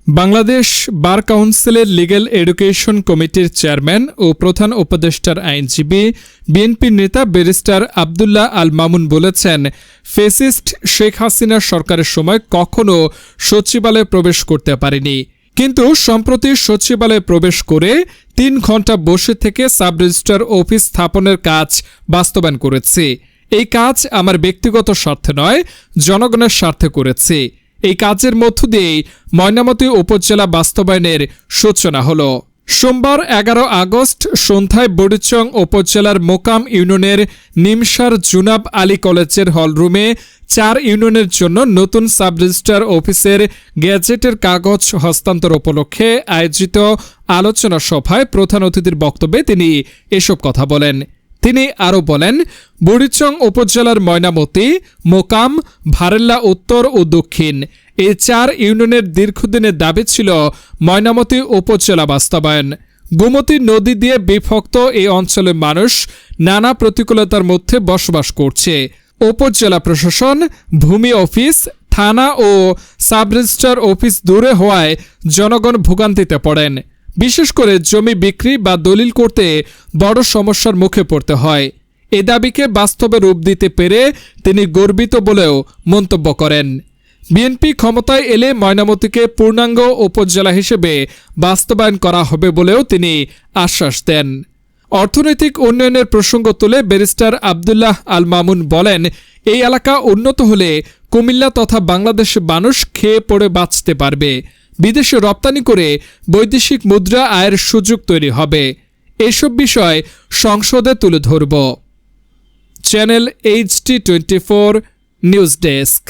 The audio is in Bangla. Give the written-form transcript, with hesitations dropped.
বাংলাদেশ বার কাউন্সিলের লিগ্যাল এডুকেশন কমিটির চেয়ারম্যান ও প্রধান উপদেষ্টার আইনজীবী বিএনপির নেতা ব্যারিস্টার আব্দুল্লাহ আল মামুন বলেছেন, ফ্যাসিস্ট শেখ হাসিনার সরকারের সময় কখনো সচিবালয়ে প্রবেশ করতে পারেনি, কিন্তু সম্প্রতি সচিবালয়ে প্রবেশ করে 3 ঘণ্টা বসে থেকে সাব রেজিস্ট্রার অফিস স্থাপনের কাজ বাস্তবায়ন করেছে। এই কাজ আমার ব্যক্তিগত স্বার্থে নয়, জনগণের স্বার্থে করেছে। এই কাজের মধ্য দিয়েই ময়নামতি উপজেলা বাস্তবায়নের সূচনা হল। সোমবার 11 আগস্ট সন্ধ্যায় বুড়িচং উপজেলার মোকাম ইউনিয়নের নিমসার জুনাব আলী কলেজের হলরুমে 4 ইউনিয়নের জন্য নতুন সাব রেজিস্ট্রার অফিসের গ্যাজেটের কাগজ হস্তান্তর উপলক্ষে আয়োজিত আলোচনা সভায় প্রধান অতিথির বক্তব্যে তিনি এসব কথা বলেন। তিনি আরও বলেন, বুড়িচং উপজেলার ময়নামতি, মোকাম, ভারেল্লা উত্তর ও দক্ষিণ এই 4 ইউনিয়নের দীর্ঘদিনের দাবি ছিল ময়নামতি উপজেলা বাস্তবায়ন। গোমতী নদী দিয়ে বিভক্ত এই অঞ্চলের মানুষ নানা প্রতিকূলতার মধ্যে বসবাস করছে। উপজেলা প্রশাসন, ভূমি অফিস, থানা ও সাব রেজিস্ট্রার অফিস দূরে হওয়ায় জনগণ ভোগান্তিতে পড়েন। বিশেষ করে জমি বিক্রি বা দলিল করতে বড় সমস্যার মুখে পড়তে হয়। এ দাবিকে বাস্তবে রূপ দিতে পেরে তিনি গর্বিত বলেও মন্তব্য করেন। বিএনপি ক্ষমতায় এলে ময়নামতিকে পূর্ণাঙ্গ উপজেলা হিসেবে বাস্তবায়ন করা হবে বলেও তিনি আশ্বাস দেন। অর্থনৈতিক উন্নয়নের প্রসঙ্গ তুলে ব্যারিস্টার আব্দুল্লাহ আল মামুন বলেন, এই এলাকা উন্নত হলে কুমিল্লা তথা বাংলাদেশের মানুষ খেয়ে পড়ে বাঁচতে পারবে। বিদেশে রপ্তানি করে বৈদেশিক মুদ্রা আয়ের সুযোগ তৈরি হবে। এসব বিষয় সংসদে তুলে ধরব। Channel HD24 news desk.